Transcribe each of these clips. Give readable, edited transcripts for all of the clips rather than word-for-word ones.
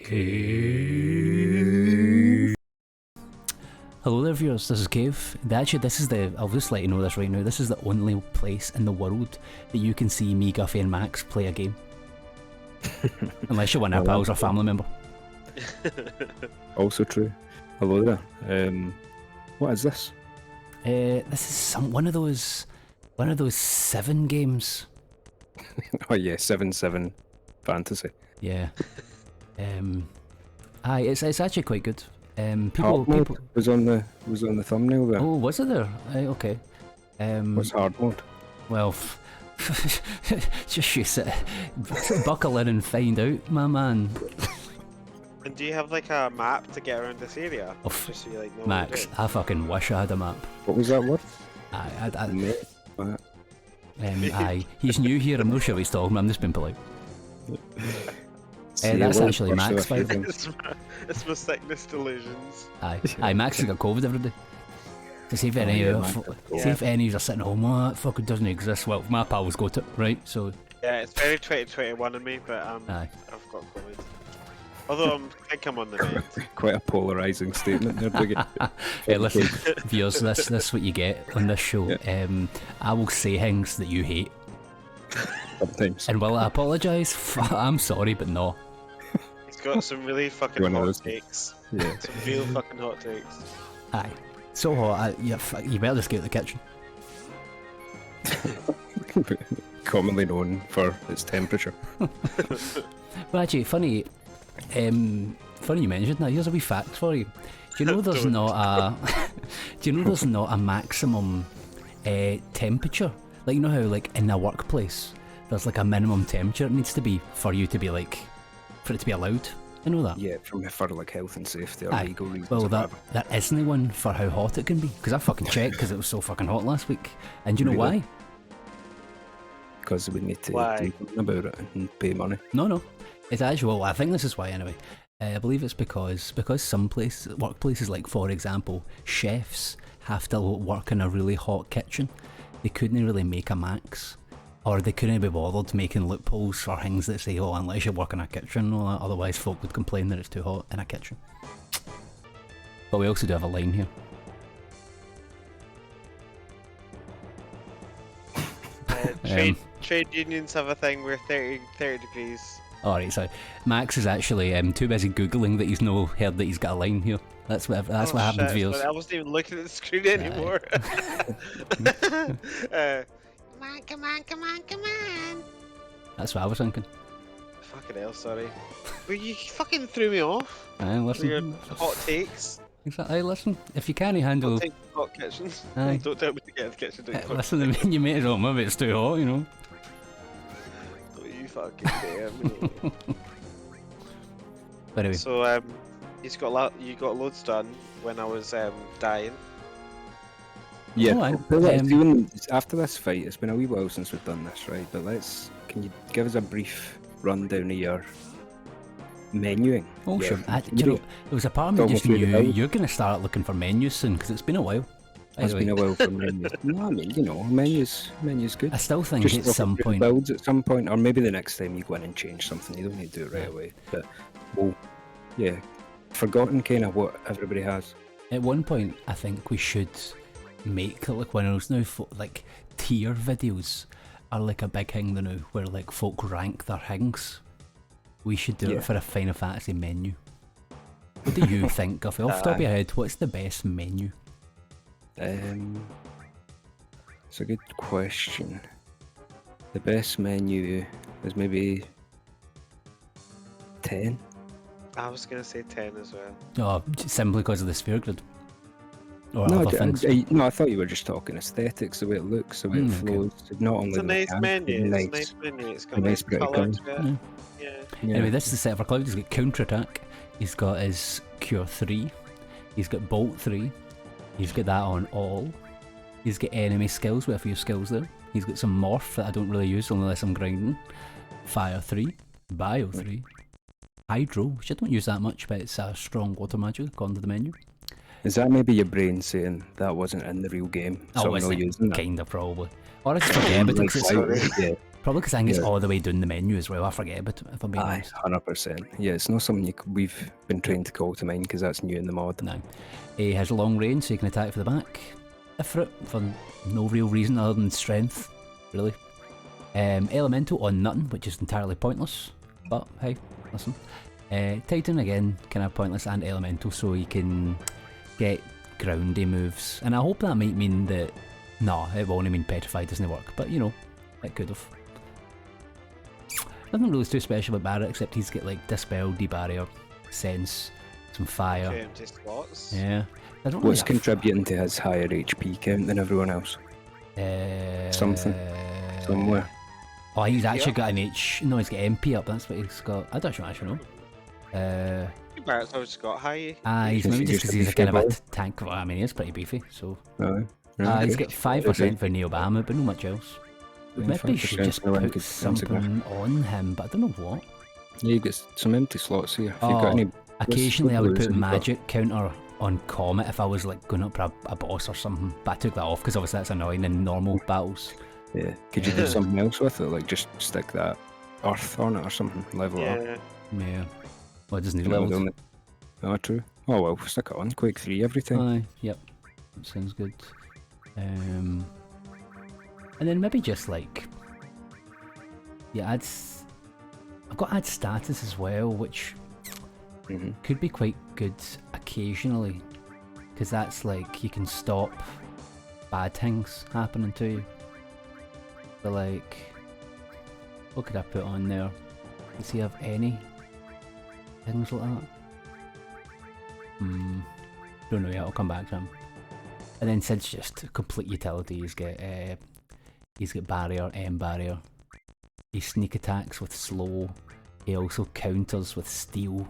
Cave. Hello there viewers, this is Cave. Actually, I'll just let you know this right now, this is the only place in the world that you can see me, Guffy and Max play a game. Unless you're one of our pals or family member. Also true. Hello there. What is this? This is one of those 7 games. Oh yeah, 7 fantasy. Yeah. It's actually quite good. Hard mode was on the thumbnail there. Oh, was it there? Okay. What's hard mode? Well, just use it. Buckle in and find out, my man. And do you have like a map to get around this area? Oh, just so you like know Max, I fucking wish I had a map. What was that word? He's new here, I'm not sure what he's talking about, I'm just being polite. That's actually Max, by the way. It's my sickness delusions. Aye, Max has got COVID every day. To see if any of you are sitting at home, oh, that fucking doesn't exist. Well, my pals got it, right? So yeah, it's very 2021 in me, but I've got COVID. Although I think I'm on the mend. Quite a polarising statement there, Biggie. Hey, listen, viewers, this is what you get on this show. Yeah. I will say things that you hate. Sometimes. And will I apologise? I'm sorry, but no. He's got some really fucking hot takes. Yeah. Some real fucking hot takes. Aye. So hot, you better just get out the kitchen. Commonly known for its temperature. Well, actually, funny you mentioned that. Here's a wee fact for you. Do you know there's not a maximum temperature? Like, you know how like in a workplace there's like a minimum temperature it needs to be for you to be like, for it to be allowed? You know that? Yeah, for like health and safety or legal reasons. Well, that isn't one for how hot it can be. Because I fucking checked because it was so fucking hot last week. And do you know why? Because we need to do something about it and pay money. No. It's actually, well, I think this is why anyway. I believe it's because some workplaces, like for example, chefs have to work in a really hot kitchen. They couldn't really make a max. Or they couldn't be bothered making loopholes for things that say, oh, unless you work in a kitchen and all that, otherwise folk would complain that it's too hot in a kitchen. But we also do have a line here. Trade unions have a thing where 30 degrees. Alright, so Max is actually too busy googling that he's no heard that he's got a line here. That's what happens, viewers. I wasn't even looking at the screen anymore. Come on. That's what I was thinking. Fucking hell, sorry. But you fucking threw me off. Aye, listen. Your hot takes. Exactly. Listen, if you can't handle hot kitchens. Aye. Don't tell me to get in the kitchen. Listen, I mean, you may as well maybe it's too hot, you know. Don't you fucking dare me. But anyway. So you got loads done when I was dying. Yeah, after this fight, it's been a wee while since we've done this, right? But can you give us a brief rundown of your menuing? Oh, sure. There was a part of me just knew you're going to start looking for menus soon, because it's been a while. It's been a while for menus. No, I mean, you know, menus good. I still think just at some point. Builds at some point, or maybe the next time you go in and change something, you don't need to do it right away. But, forgotten kind of what everybody has. At one point, I think we should make like one of those now, like tier videos are like a big thing now, where like folk rank their things. We should do it for a Final Fantasy menu. What do you think, Guffy? Off the top of your head, what's the best menu? It's a good question. The best menu is maybe 10. I was gonna say 10 as well. Oh, simply because of the sphere grid? Or No, other things? I thought you were just talking aesthetics, the way it looks, the way it flows. Not only it's a nice menu. It's a nice menu. It's got nice colour to it. Yeah. Anyway, this is the set for Cloud. He's got Counter Attack. He's got his Cure 3. He's got Bolt 3. He's got that on all. He's got enemy skills with a few skills there. He's got some Morph that I don't really use unless I'm grinding. Fire 3. Bio 3. Hydro, which I don't use that much, but it's a strong water magic according to the menu. Is that maybe your brain saying that wasn't in the real game? So I'm not using that? Kinda, probably. Or I just forget about it. Probably because I think it's all the way down the menu as well. I forget, but if I'm being honest. 100%. Yeah, it's not something we've been trained to call to mind because that's new in the mod. No. He has long range, so you can attack for the back. For no real reason other than strength, really. Elemental on nothing, which is entirely pointless. But hey, listen. Titan again, kind of pointless, and elemental, so you can get groundy moves. And I hope that might mean that. No, it will only mean petrified doesn't work, but you know, it could have. Nothing really too special about Barret except he's got like Dispel, Debarrier, Sense, some fire. Empty slots. Yeah. What's contributing to his higher HP count than everyone else? Something. Somewhere. Oh, he's actually got an No, he's got MP up, that's what he's got. I don't actually know. Barret's always got high. He's maybe just because he's a kind of a tank. Well, I mean, he is pretty beefy, so. He's got 5% for Neobama, but not much else. Maybe you should just put something on him, but I don't know what. Yeah, you get some empty slots here. If you've got any occasionally I would put magic counter on Comet if I was like going up for a boss or something, but I took that off because obviously that's annoying in normal battles. Yeah, could you do something else with it? Like just stick that earth on it or something, level it up? Yeah. Well, it doesn't need levels. Oh, true. Oh well, stick it on. Quake 3 every time. Yep. That sounds good. And then maybe just like, I've got add status as well, which could be quite good occasionally, because that's like you can stop bad things happening to you. So like, what could I put on there? Does he have any things like that? Don't know yet, I'll come back to him. And then Sid's just complete utility. He's got barrier, M barrier. He sneak attacks with slow. He also counters with steal.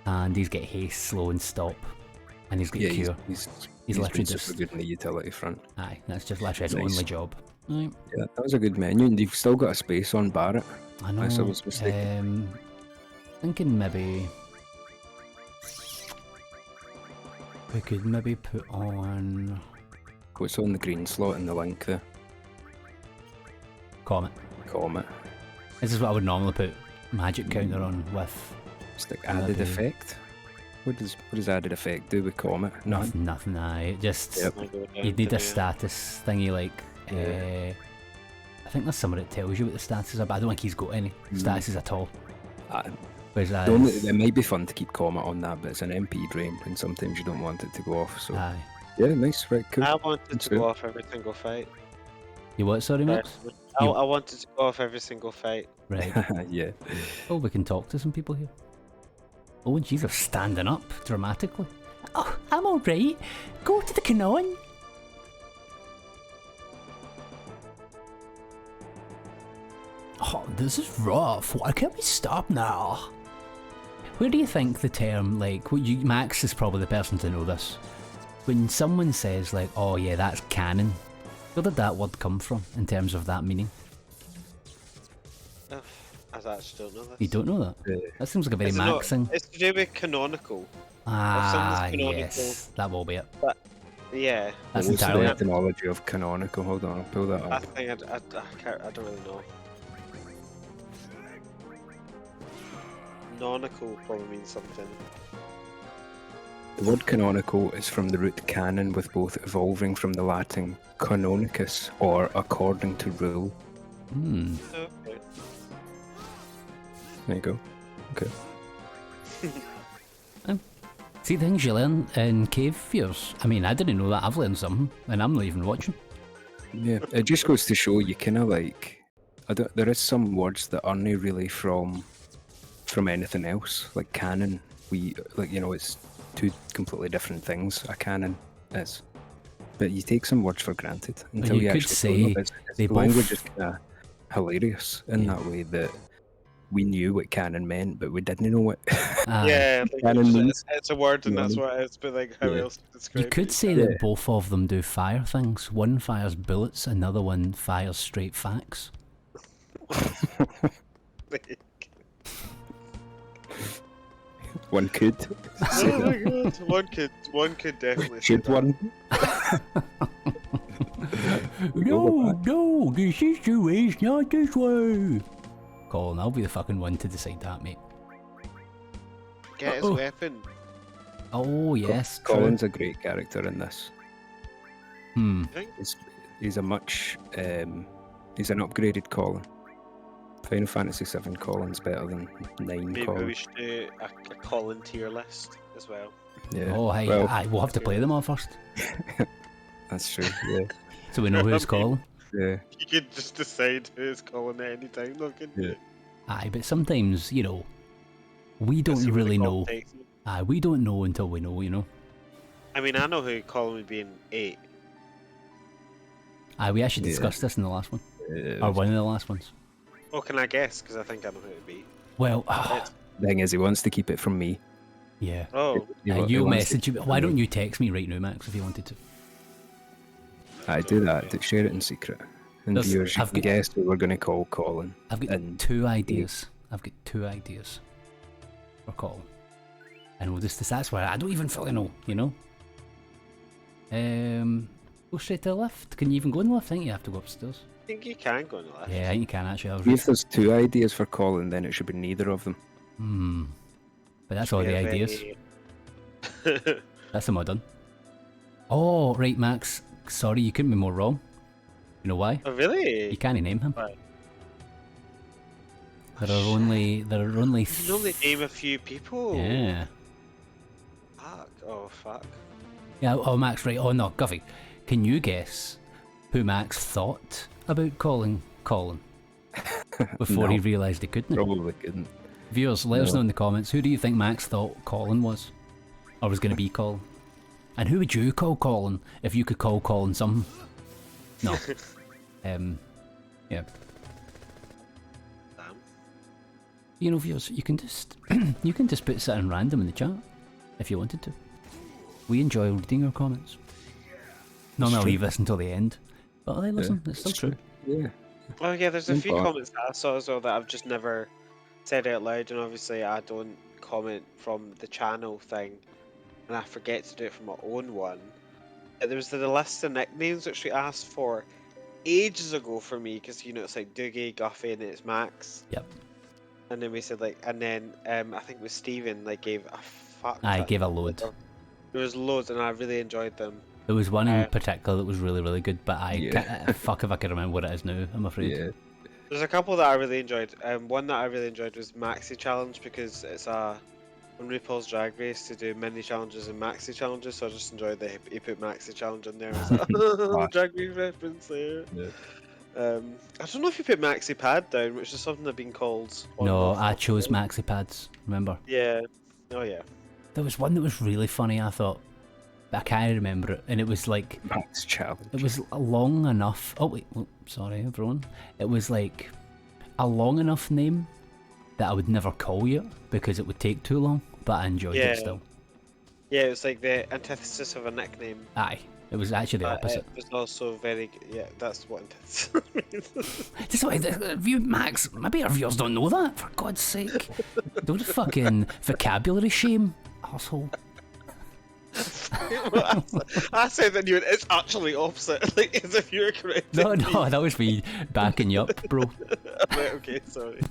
And he's got haste, slow and stop. And he's got cure. He's literally just super good in the utility front. Aye, that's just literally his only job. Right. Yeah, that was a good menu, and you've still got a space on Barret. I know. I was mistaken. Thinking maybe we could maybe put on. What's on the green slot in the link there? Comet. This is what I would normally put magic counter on with. Stick added effect. What does added effect do with Comet? Nothing. Aye. Just you'd need a status thingy like. I think there's somebody that tells you what the statuses are, but I don't think he's got any statuses at all. It might be fun to keep Comet on that, but it's an MP drain, and sometimes you don't want it to go off. So yeah, nice, right, cool. I wanted to go off every single fight. You what? Sorry, Max? I wanted to go off every single fight. Right. Yeah. Oh, we can talk to some people here. Oh, and she's standing up dramatically. Oh, I'm all right. Go to the canon. Oh, this is rough. Why can't we stop now? Where do you think the term, like, Max is probably the person to know this. When someone says, like, oh yeah, that's canon, where did that word come from in terms of that meaning? I actually don't know this. You don't know that? That seems like a very Max thing. It's to do with canonical. Yes, that will be it. But, yeah. That's entirely the etymology of canonical. Hold on, I'll pull that up. I don't really know. Canonical probably means something. The word canonical is from the root canon, with both evolving from the Latin canonicus, or according to rule. Okay. There you go. Okay. See the things you learn in cave years. I mean, I didn't know that. I've learned something, and I'm not even watching. Yeah, it just goes to show you kind of like, there is some words that aren't really from anything else. Like canon, it's two completely different things. A canon is, but you take some words for granted until you could say the language is kind of hilarious in that way that we knew what canon meant, but we didn't know what canon means. It's a word, and that's what it's. But like, how else to describe? You could say that both of them do fire things. One fires bullets, another one fires straight facts. One could. Oh my god! One could definitely. Should one? No, this is the way, it's not this way. Colin, I'll be the fucking one to decide that, mate. Get his weapon. Oh, yes, true. Colin's a great character in this. Hmm. He's a much, he's an upgraded Colin. Final Fantasy VII Colin's better than 9 Maybe Colin. we should do a Colin tier list as well. Yeah. Oh, hey, well, we'll have to play them all first. That's true, yeah. So we know who's Colin. Yeah. You could just decide who's Colin at any time, though, couldn't you? Aye, but sometimes, you know, we don't See what really the know. Colin takes you. Aye, we don't know until we know, you know. I mean, I know who Colin would be in 8. Aye, we actually discussed this in the last one. Or one of the last ones. Oh, can I guess? Because I think I know who it would be. Well, The thing is, he wants to keep it from me. yeah. Oh, You'll message you. Why don't you text me right now, Max, if you wanted to? I do that. Share it in secret. And There's- viewers, you I've can got- guess who we're going to call Colin. I've got And 2 ideas. I've got 2 ideas for Colin. And we'll just, that's why I don't even fully know, you know? Go straight to the lift. Can you even go in the lift? I think you have to go upstairs. I think you can go on the left. Yeah, I think you can actually. if there's 2 ideas for Colin, then it should be neither of them. But that's all the Yeah, ideas. very- That's them all done. Oh, right, Max. Sorry, you couldn't be more wrong. You know why? Oh, really? You can't name him. Right. There are only. You can only name a few people. Yeah. Fuck. Oh, fuck. Yeah. Oh, Max. Right. Oh no, Guffy. Can you guess who Max thought about calling Colin before he No. realised he couldn't? Probably couldn't. Viewers, let us No. know in the comments. Who do you think Max thought Colin was, or was going to be Colin? And who would you call Colin if you could call Colin something? No. Yeah. Damn. You know, viewers, you can just you can just put something random in the chat if you wanted to. We enjoy reading your comments. Normally I'll true. leave this until the end, but hey, listen, it's still it's true. Yeah. Oh, yeah, there's a few Simple. comments that I saw as well that I've just never said out loud, and obviously I don't comment from the channel thing, and I forget to do it from my own one. There was the list of nicknames which we asked for ages ago for me, because you know it's like Doogie, Guffy, and it's Max. Yep. And then we said like, and then I think it was Steven like gave a fuck. I ton. gave a load. There was loads, and I really enjoyed them. There was one in particular that was really, really good, but I Yeah. can't, fuck if I can remember what it is now, I'm afraid. Yeah. There's a couple that I really enjoyed. One that I really enjoyed was Maxi Challenge, because it's a on RuPaul's Drag Race to do mini challenges and maxi challenges, so I just enjoyed that he put Maxi Challenge in there. I was like, Drag Race reference there. Yeah. I don't know if you put Maxi Pad down, which is something I've been called. on No, and off I of. chose Maxi Pads, remember? Yeah. Oh yeah. There was one that was really funny, I thought, but I can't remember it, and it was like, Max challenge. it was long enough. Oh wait, sorry everyone. It was like a long enough name that I would never call you because it would take too long, but I enjoyed Yeah. it still. Yeah, it was like the antithesis of a nickname. Aye, it was actually the But opposite. it was also very yeah. That's what antithesis means. Just like view Max, maybe our viewers don't know that. For God's sake, don't fucking vocabulary shame, asshole. I said that it's actually opposite, like as if you were correct. No, that was me backing you up, bro. Right, okay, sorry.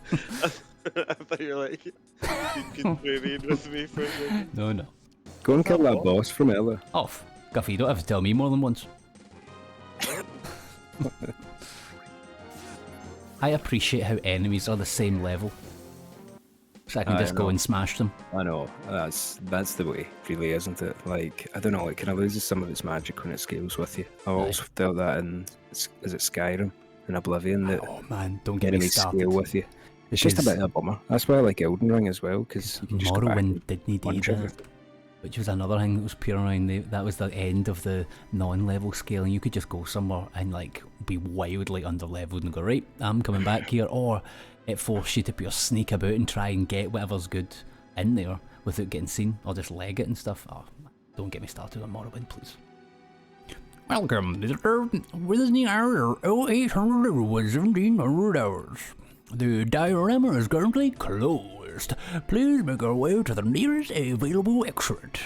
I thought you were like contrarian with me for a second. No. Go and kill that boss from earlier. Off, Guffy. You don't have to tell me more than once. I appreciate how enemies are the same level, so I can I just go know. and smash them. I know, that's the way, really, isn't it? Like, I don't know, it kind of loses some of its magic when it scales with you. I've also felt that in, is it Skyrim and Oblivion, that Oh man, don't get me enemies started. scale with you. It's just a bit of a bummer. That's why I like Elden Ring as well, because you can just go back Morrowind and didn't punch do that, everything. which was another thing that was pure annoying. That was the end of the non-level scaling. You could just go somewhere and like be wildly under-leveled and go, right, I'm coming back here, or it forced you to pure sneak about and try and get whatever's good in there without getting seen, or just leg it and stuff. Oh, don't get me started on Morrowind, please. Welcome to the Disney Hour 0800 was 1700 hours. The diorama is currently closed. Please make your way to the nearest available exit.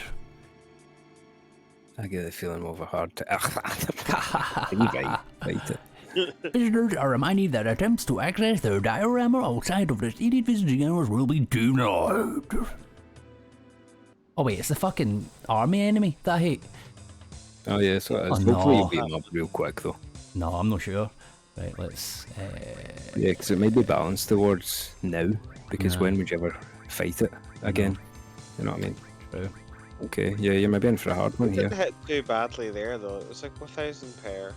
I get the feeling of a hard to. You're right. Fight it. Visitors are reminded that attempts to access their diorama outside of the stated visiting hours will be denied. Oh wait, it's the fucking army enemy that I hate. Oh yeah, so it is. Oh, Hopefully no. you'll beat him up real quick though. No, I'm not sure. Right, let's... Yeah, because it may be balanced towards now, because when would you ever fight it again? You know what I mean? True. Okay, yeah, you're maybe in for a hard one It here. didn't hit too badly there though. It was like 1,000 pair.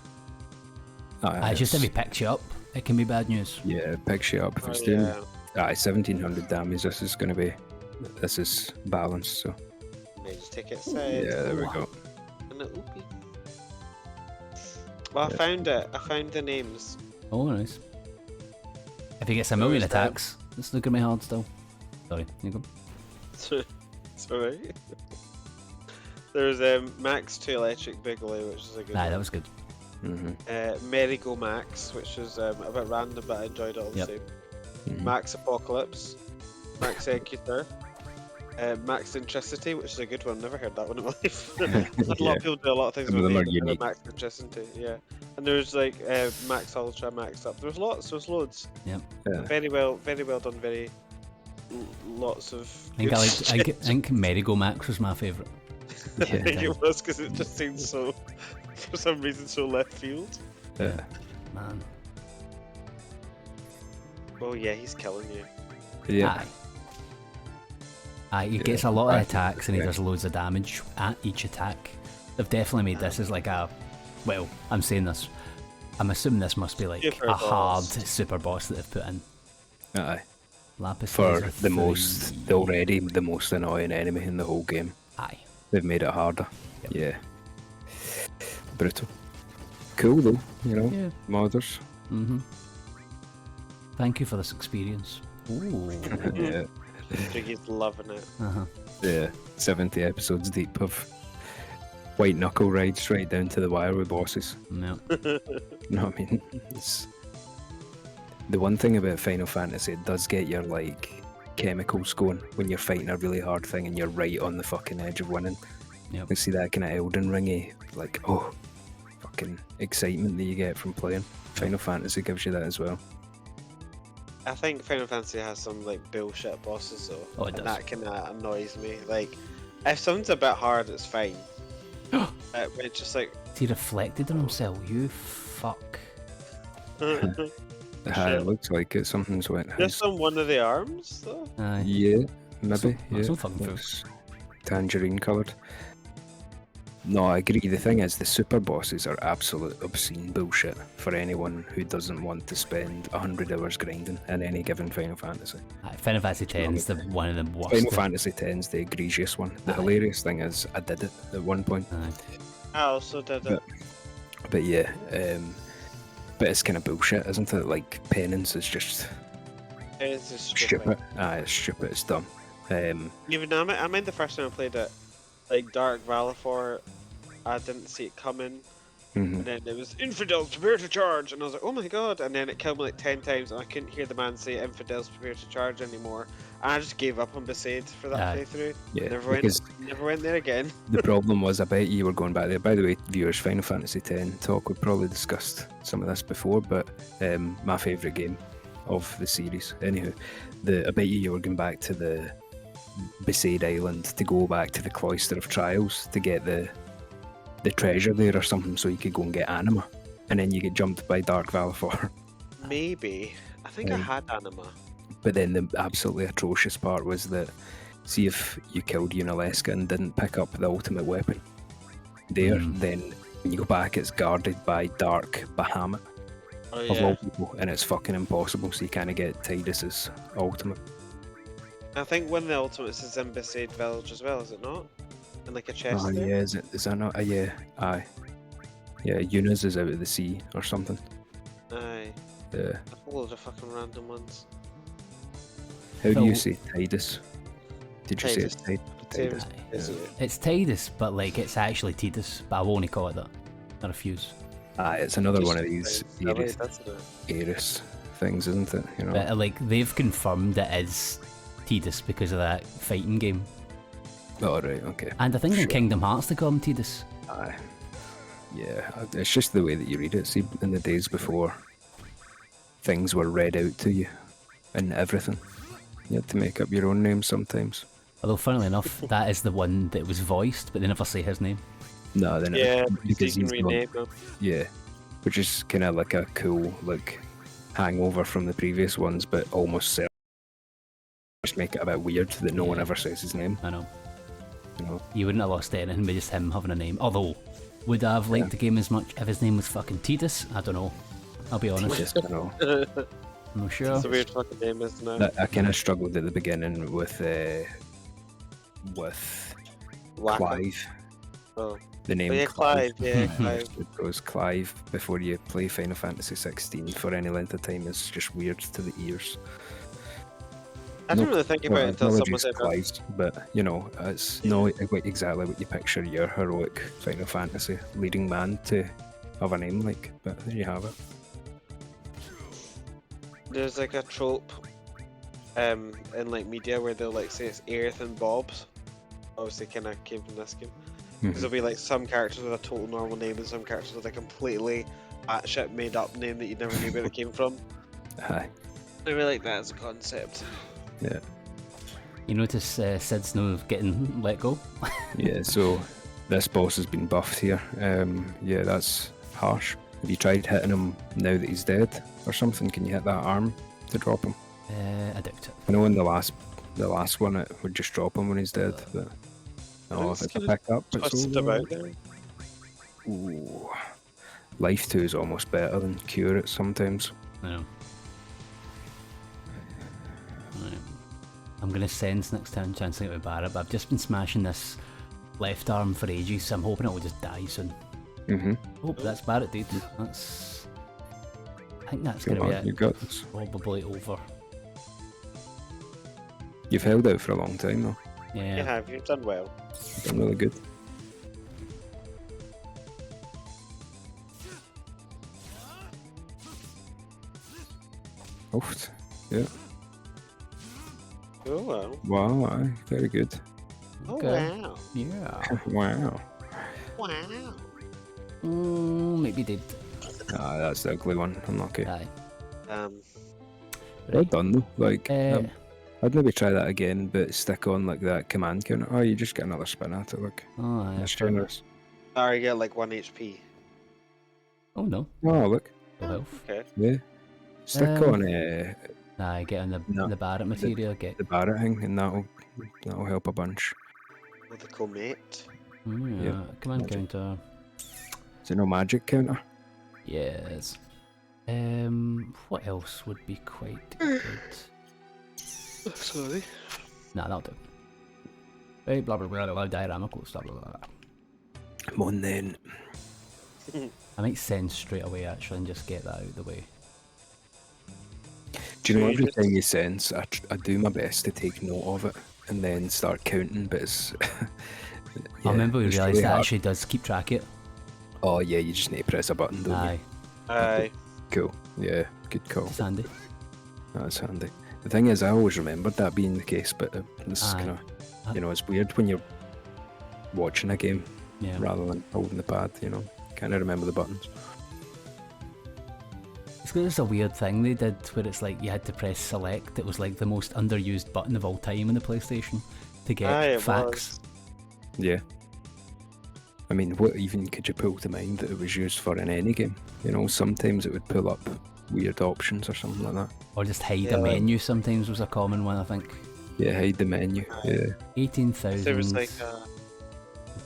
It's just if he picks you up, it can be bad news. Yeah, it picks you up. If it's doing 1700 damage, this is going to be... This is balanced, so... Maybe just take it aside. Yeah, there we go. And it oopie. Well, I found it. I found the names. Oh, nice. If he gets a million Where's that? attacks, it's not gonna be hard still. Sorry, you go. It's alright. There's Max 2 Electric Bigelow, which is a good Aye, one. that was good. Merry-Go Max, which is a bit random, but I enjoyed it all the Yep. same. Max Apocalypse, Max Executor, Max Centricity, which is a good one. Never heard that one in my life. A lot of people do a lot of things Some of with them are the unique. Max Centricity, yeah. And there's like Max Ultra, Max Up. There's lots. There's loads. Yep. Yeah. Very well done. Lots of. I think Merry-Go Max was my favourite. I think it was because it just seemed so, for some reason, so left field. Yeah. Man. Oh yeah, he's killing you. Yeah. He gets a lot of Aye. attacks and he Yeah. does loads of damage at each attack. They've definitely made this as like a... Well, I'm saying this. I'm assuming this must be like Super a hard boss. super boss that they've put in. Aye. Lapis For Lazuli the most, 3. already the most annoying enemy in the whole game. Aye. They've made it harder. Yep. Yeah. Brutal. Cool though, you know. Yeah. Modders. Mm-hmm. Thank you for this experience. Ooh. Yeah. Jiggy's loving it. Uh-huh. Yeah. 70 episodes deep of white knuckle rides right down to the wire with bosses. No. You know what I mean? It's... The one thing about Final Fantasy, it does get your like chemicals going when you're fighting a really hard thing and you're right on the fucking edge of winning. Yep. You see that kind of Elden Ringy, like, oh, fucking excitement that you get from playing. Final Fantasy gives you that as well. I think Final Fantasy has some like bullshit bosses though, Oh, it and does. that kind of annoys me. Like, if something's a bit hard, it's fine. It's just like, He reflected on himself, you fuck. It looks like it. Something's went. just on one of the arms though. Aye. Yeah, maybe. So- yeah. so fucking fool. Looks tangerine coloured. No, I agree. The thing is, the super bosses are absolute obscene bullshit for anyone who doesn't want to spend 100 hours grinding in any given Final Fantasy. Aye, Final Fantasy X is the one of the worst. Final Fantasy X's the egregious one. The Aye. hilarious thing is, I did it at one point. Aye. I also did it. But yeah, but it's kind of bullshit, isn't it? Like, penance is just It's just stupid. Aye, it's stupid, it's dumb. Even I mean the first time I played it, like Dark Valifor, I didn't see it coming, mhm. and then it was infidels prepare to charge, and I was like, oh my god, and then it killed me like 10 times, and I couldn't hear the man say infidels prepare to charge anymore, and I just gave up on Besaid for that Aye. playthrough. Yeah, never because went there again. the problem was, I bet you were going back there. By the way, viewers, Final Fantasy X talk, we've probably discussed some of this before, but my favourite game of the series. Anywho, I bet you were going back to the Besaid Island to go back to the Cloister of Trials to get the treasure there or something, so you could go and get Anima, and then you get jumped by Dark Valifor. Maybe. I think I had Anima. But then the absolutely atrocious part was that, see if you killed Unalesca and didn't pick up the ultimate weapon there, then when you go back it's guarded by Dark Bahamut Oh of all yeah. people, and it's fucking impossible, so you kind of get Tidus's ultimate. I think one of the ultimates is in Besaid Village as well, is it not? In like a chest Oh there? yeah, is that not? Yeah, aye. Yeah, Yuna's is out of the sea or something. Aye. Yeah. A load of fucking random ones. How do you Phil- say Tidus? Did you say it's Tidus. Tidus? Same Yeah. as it. It's Tidus, but like it's actually Tidus, but I won't call it that. I refuse. Aye, it's another one of Just these silly, Eris, that's it. Eris things, isn't it? You know. But like they've confirmed it is Tidus because of that fighting game. Oh right, okay. And I think in Sure. Kingdom Hearts they call him Tidus. Aye. Yeah, it's just the way that you read it. See, in the days before, things were read out to you and everything. You had to make up your own name sometimes. Although, funnily enough, that is the one that was voiced, but they never say his name. No, then Yeah, because you can he's the one. rename them. Yeah, which is kind of like a cool like hangover from the previous ones, but almost self. Just make it a bit weird that no one Yeah. ever says his name. I know. You know. You wouldn't have lost anything by just him having a name. Although, would I have liked Yeah. the game as much if his name was fucking Tidus? I don't know. I'll be honest. Just, you know, I'm not sure. It's a weird fucking name, isn't it? I kind of struggled at the beginning with Wacko. Clive. Oh. The name Oh, yeah, Clive. Yeah, Clive. It goes Clive before you play Final Fantasy 16 for any length of time is just weird to the ears. I didn't really think about it until someone apologies, said that. Clive, but you know, it's not exactly what you picture your heroic Final Fantasy leading man to have a name like, but there you have it. There's like a trope in like media where they'll like say it's Aerith and Bob's. Obviously kind of came from this game. Because there'll be like some characters with a total normal name and some characters with a completely batshit made up name that you never knew where it came from. Aye. I really like that as a concept. Yeah. You notice Sid's no getting let go? Yeah, so this boss has been buffed here. Yeah, that's harsh. Have you tried hitting him now that he's dead or something? Can you hit that arm to drop him? I doubt it. I know in the last one it would just drop him when he's dead, but no, if it's a pickup, it's Twisted over. about there. Ooh. Life 2 is almost better than Cure it sometimes. I know. Right. I'm gonna sense next time chancing it with Barrett, but I've just been smashing this left arm for ages, so I'm hoping it will just die soon. Oh, that's Barrett, dude. That's. I think that's Come gonna on, be you it. got this. Probably over. You've held out for a long time though. Yeah. You have, you've done well. You've done really good. Oof. Yeah. Oh wow. Wow, aye, very good. Okay. Oh wow. Yeah. Wow. Wow. Maybe did. Ah, that's the ugly one. Unlucky. Aye. Well done though. Like, Uh, I'd maybe try that again, but stick on like that command counter. Oh, you just get another spin at it. Look, oh, aye, that's fair enough. generous. Or you get like 1 HP. Oh no. Oh, look. Full health. Okay. Yeah. Stick Um, on Aye, get on No, the Barrett material. Get. the Barrett thing, and that'll help a bunch. With the comet. Yeah. Command magic. counter. Is there no magic counter? Yes. What else would be quite good? Sorry. Nah, that'll do. Right, blah blah blah blah, dynamical stuff, blah blah blah. Come on then. I might send straight away actually and just get that out of the way. Do you know So you every just- time you sense, I do my best to take note of it and then start counting, but it's. I remember we it's realised really that hard. actually does keep track of it. Oh yeah, you just need to press a button, don't Aye, you? Aye. Cool. Yeah, good call. it's handy. That's handy. The thing is, I always remembered that being the case, but this is Aye. kind of, you know, it's weird when you're watching a game Yeah. rather than holding the pad. You know, kind of remember the buttons. It's just a weird thing they did where it's like you had to press select. It was like the most underused button of all time in the PlayStation to get Aye, it facts. Yeah. I mean, what even could you pull to mind that it was used for in any game? You know, sometimes it would pull up weird options or something like that. Or just hide Yeah, a like- menu sometimes was a common one, I think. Yeah, hide the menu. Yeah, 18,000. There was like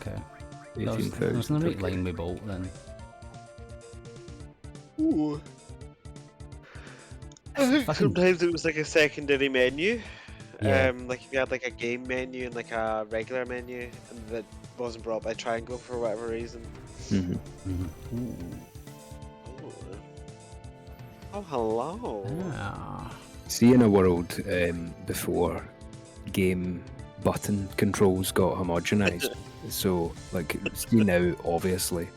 Okay. That was, 18,000. I was in the right okay. line with Bolt then. ooh. Fucking- Sometimes it was like a secondary menu. Yeah. Like if you had like a game menu and like a regular menu and that wasn't brought by Triangle for whatever reason. Mhm. Ooh. Oh, hello. Ah. See, in a world before game button controls got homogenized, so like see now, obviously,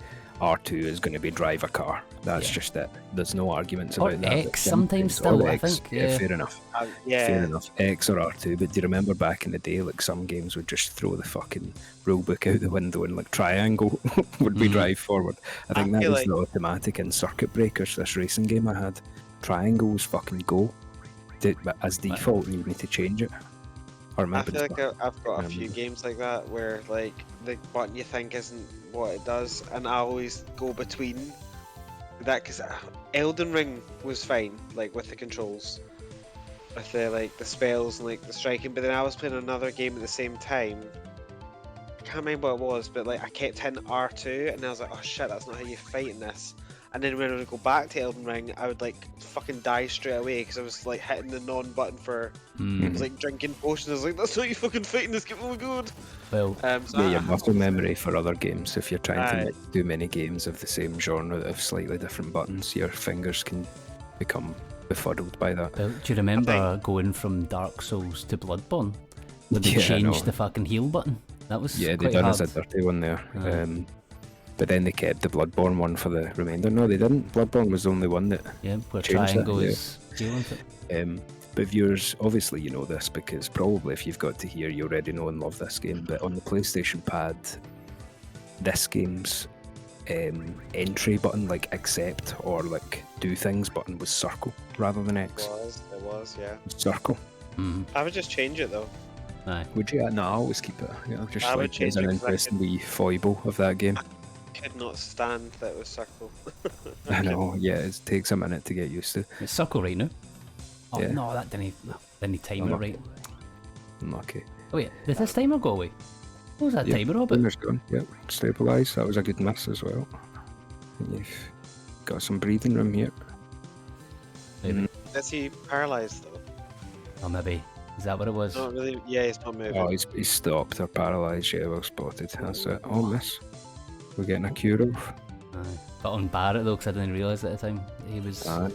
R2 is going to be drive a car. That's just it. There's no arguments Or about that. X sometimes still, Or I X, think. Yeah. fair enough. Yeah. Fair enough. X or R2, but do you remember back in the day, like some games would just throw the fucking rulebook out the window and like triangle would be drive forward. I think that feel was like- the automatic in Circuit Breakers, this racing game I had. Triangle was fucking go. But as default, you need to change it. Or I maybe feel it's like I've got a Um, few games like that where like the button you think isn't what it does, and I always go between that because Elden Ring was fine, like with the controls, with the like the spells and like the striking. But then I was playing another game at the same time. I can't remember what it was, but like I kept hitting R2, and I was like, oh shit, that's not how you fight in this. And then when I would go back to Elden Ring, I would like fucking die straight away because I was like hitting the non-button for. I was like drinking potions. I was like, that's not you fucking fighting this game. Oh my god. Well, So yeah, your I- muscle memory for other games. If you're trying to Aye. like, do many games of the same genre that have slightly different buttons, your fingers can become befuddled by that. well, do you remember going from Dark Souls to Bloodborne? Where they Yeah, I changed know. the fucking heal button? That was Yeah, they quite done hard. us a dirty one there. Aye. But then they kept the Bloodborne one for the remainder. No, they didn't. Bloodborne was the only one that. Yeah, where changed that, triangle yeah. is healing it. But viewers, obviously you know this because probably if you've got to here, you already know and love this game. But on the PlayStation Pad, this game's entry button, like accept or like do things button, was circle rather than X. It was, yeah. Circle. I would just change it though. Aye. Would you? No, I always keep it. You know, just I would like change as an it 'cause I interesting wee foible of that game. Could not stand that it was circle. I know. Yeah, it takes a minute to get used to. It's circle right now. Oh Yeah. no, that didn't time it no. right. Unlucky. Oh wait, did this timer go away? What was that Yeah, timer about? timer's gone. Yep, stabilise. That was a good miss as well. And you've got some breathing room here. Maybe. Is he paralysed though? Oh maybe. Is that what it was? Not really. Yeah, he's not moving. Oh, he's stopped or paralysed. Yeah, well spotted. That's it. Oh, miss. We're getting a cure off. Aye. But on Barrett though, because I didn't realise at the time he was I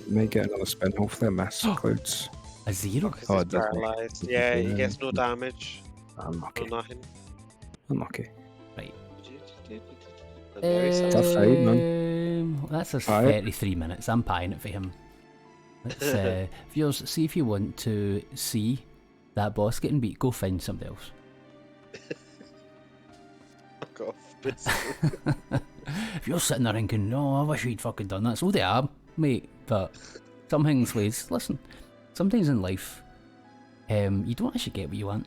might get another spin. Hopefully, a miss. Clouds. a zero. Because Oh, he's it doesn't. paralysed. Yeah, he gets no damage. Unlucky. No nothing. Unlucky. Right. And there he's Tough fight, man. That's a Aye. 33 minutes. I'm paying it for him. Let's viewers, see if you want to see that boss getting beat. Go find somebody else. Fuck off, basically. If you're sitting there thinking, no, I wish he'd fucking done that, so they are, mate. But some things, ways, listen, sometimes in life, you don't actually get what you want.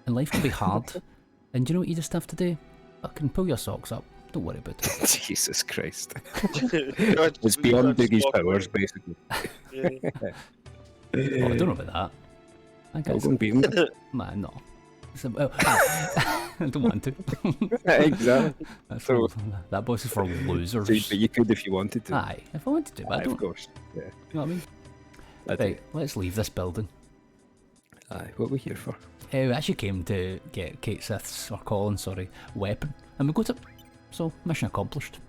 And life can be hard. And do you know what you just have to do? Fucking pull your socks up. Don't worry about it. Jesus Christ. God, It's beyond God, Biggie's walk powers, away. basically. Yeah. Oh, I don't know about that. I I'll guess, go and beat him. man, no. Well, I don't want to. Exactly. That's So- for, that boss is for losers. But you could if you wanted to. Aye, if I wanted to, but I Aye, don't. of course. Yeah. You know what I mean? I do. Right, let's leave this building. Aye, what are we here for? We actually came to get Kate Sith's, or Colin's, sorry, weapon, and we got it. So, mission accomplished.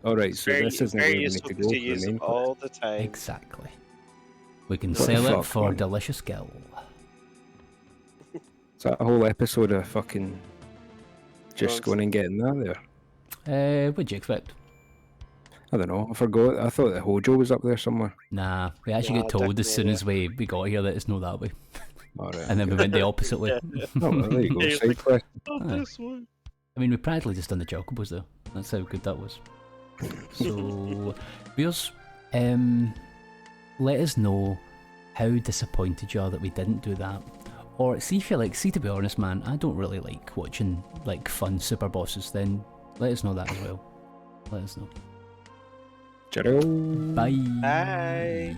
Alright, so Very, this isn't very where we need useful to to go for the use main quest. all the time. Exactly. We can What the sell it fuck, for man? delicious gill. Is that a whole episode of fucking just going and getting that there? What'd you expect? I don't know, I forgot. I thought that Hojo was up there somewhere. Nah, we actually Nah, got told as soon definitely, as we got here that it's not that way. Alright. And then we went the opposite way. Oh, well, there you go. He's Side like- quest. Aye. This one. I mean, we practically just done the chocobos though. That's how good that was. So, viewers, let us know how disappointed you are that we didn't do that. Or see if you like, see, to be honest, man, I don't really like watching like fun super bosses, then let us know that as well. Let us know. Cheerio. Bye. Bye.